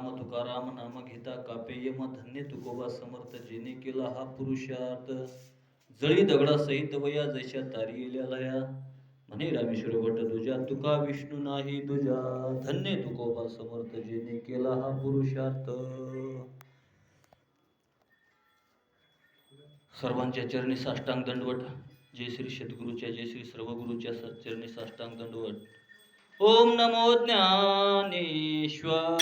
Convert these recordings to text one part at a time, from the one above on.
तुकाराम नाम घेता कापे यम धन्य तुकोबा समर्थ जेने केला हा पुरुषार्थ जळी दगडा सहित वया जैशा तारी लया म्हणे रामेश्वर भट तुझ्या तुका विष्णू नाही तुझ्या धन्य तुकोबा समर्थ जेने केला हा पुरुषार्थ. सर्वांच्या चरणी साष्टांग दंडवट. जय श्री सद्गुरूच्या जय श्री सर्व गुरुच्या चरणी साष्टांग दंडवट. ओम नमो ज्ञानेश्वरा.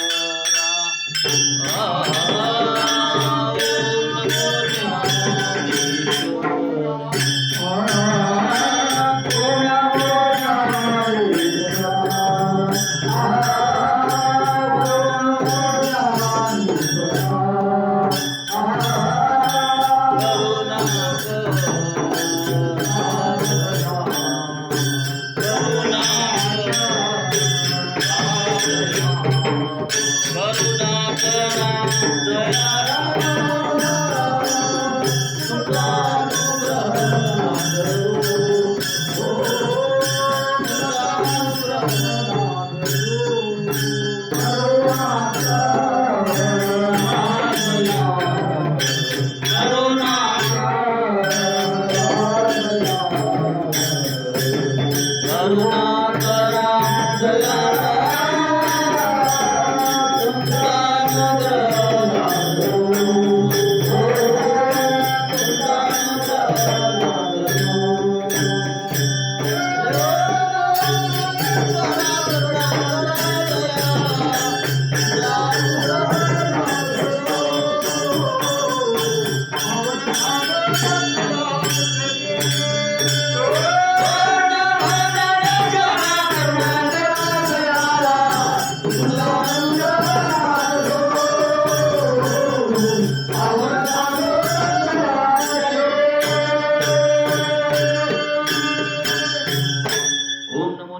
ओम नमो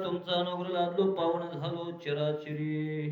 तुमचा अनुग्रह लादलो पावन झालो चराचरी.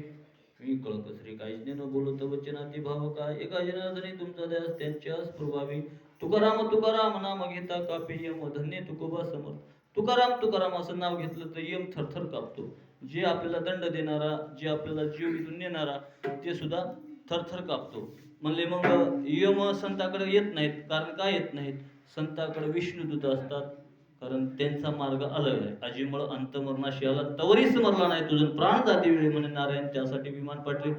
मी कळकसरी काहीच न बोलत वचनाती भाव काय एका जनार्दनी तुमचा दयास त्यांच्यास प्रभावी. तुकाराम तुकाराम नाम घेता कापे यम धन्य तुकोबा समर्थ. तुकाराम तुकाराम असं नाव घेतलं तर यम थरथर कापतो. जे आपल्याला दंड देणारा जे आपल्याला जीव इथून नेणारा ते सुद्धा थरथर कापतो. म्हणले मग यम संताकडे येत नाहीत. कारण काय येत नाहीत? संताकडे विष्णुदूत असतात. कारण त्यांचा मार्ग अलग आहे. अजिमळ अंतमरणाशी आला तवरीच मरला नाही तुझं प्राण जाते वेळी म्हणे नारायण त्यासाठी विमान पाठले.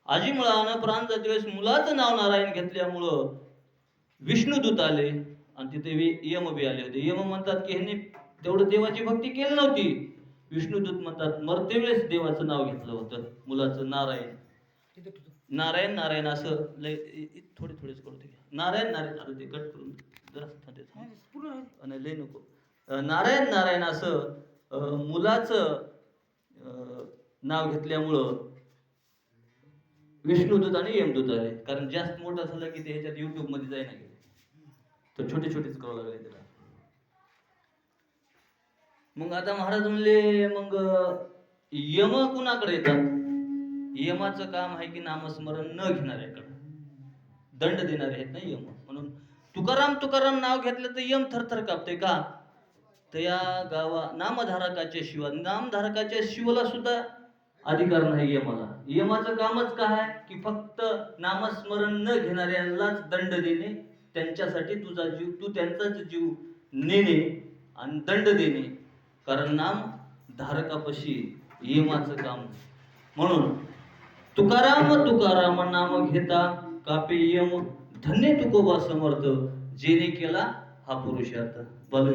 अजिमळानं प्राण जाते वेळेस मुलाचं नाव नारायण घेतल्यामुळं विष्णुदूत आले आणि तिथे यम बी आले होते. यम म्हणतात की ह्यांनी तेवढं देवाची भक्ती केली नव्हती. विष्णुदूत म्हणतात मरते वेळेस देवाचं नाव घेतलं होतं मुलाचं नारायण. नारायण नारायण असं लय थोडे थोडेच करते. नारायण नारायण आता ते कट करून लय नको. नारायण नारायण असं मुलाचं नाव घेतल्यामुळं विष्णुदूत आणि यमदूत आले. कारण जास्त मोठा झाला की ते ह्याच्यात युट्यूब मध्ये जायना गेले तर छोटे छोटेच करावं लागले त्याला. मग आता महाराज म्हणले मग यम कुणाकडे येतात? यमाचं काम आहे की नामस्मरण न घेणाऱ्याकडे दंड देणारे आहेत ना यम. म्हणून तुकाराम तुकाराम नाव घेतलं तर यम थरथर कापते. का? तर या नामधारकाच्या शिवा नामधारकाच्या शिवला सुद्धा अधिकार नाही यमाला. यमाचं कामच काय आहे की फक्त नामस्मरण न घेणाऱ्यांनाच दंड देणे. त्यांच्यासाठी तुझा जीव तू त्यांचाच जीव नेणे आणि दंड देणे. कारण नाम धारकापाशी यमाचं काम. म्हणून तुकाराम तुकाराम नाम घेता कापे यम धन्य तुकोबा समर्थ जेने केला हा पुरुषार्थ. बघ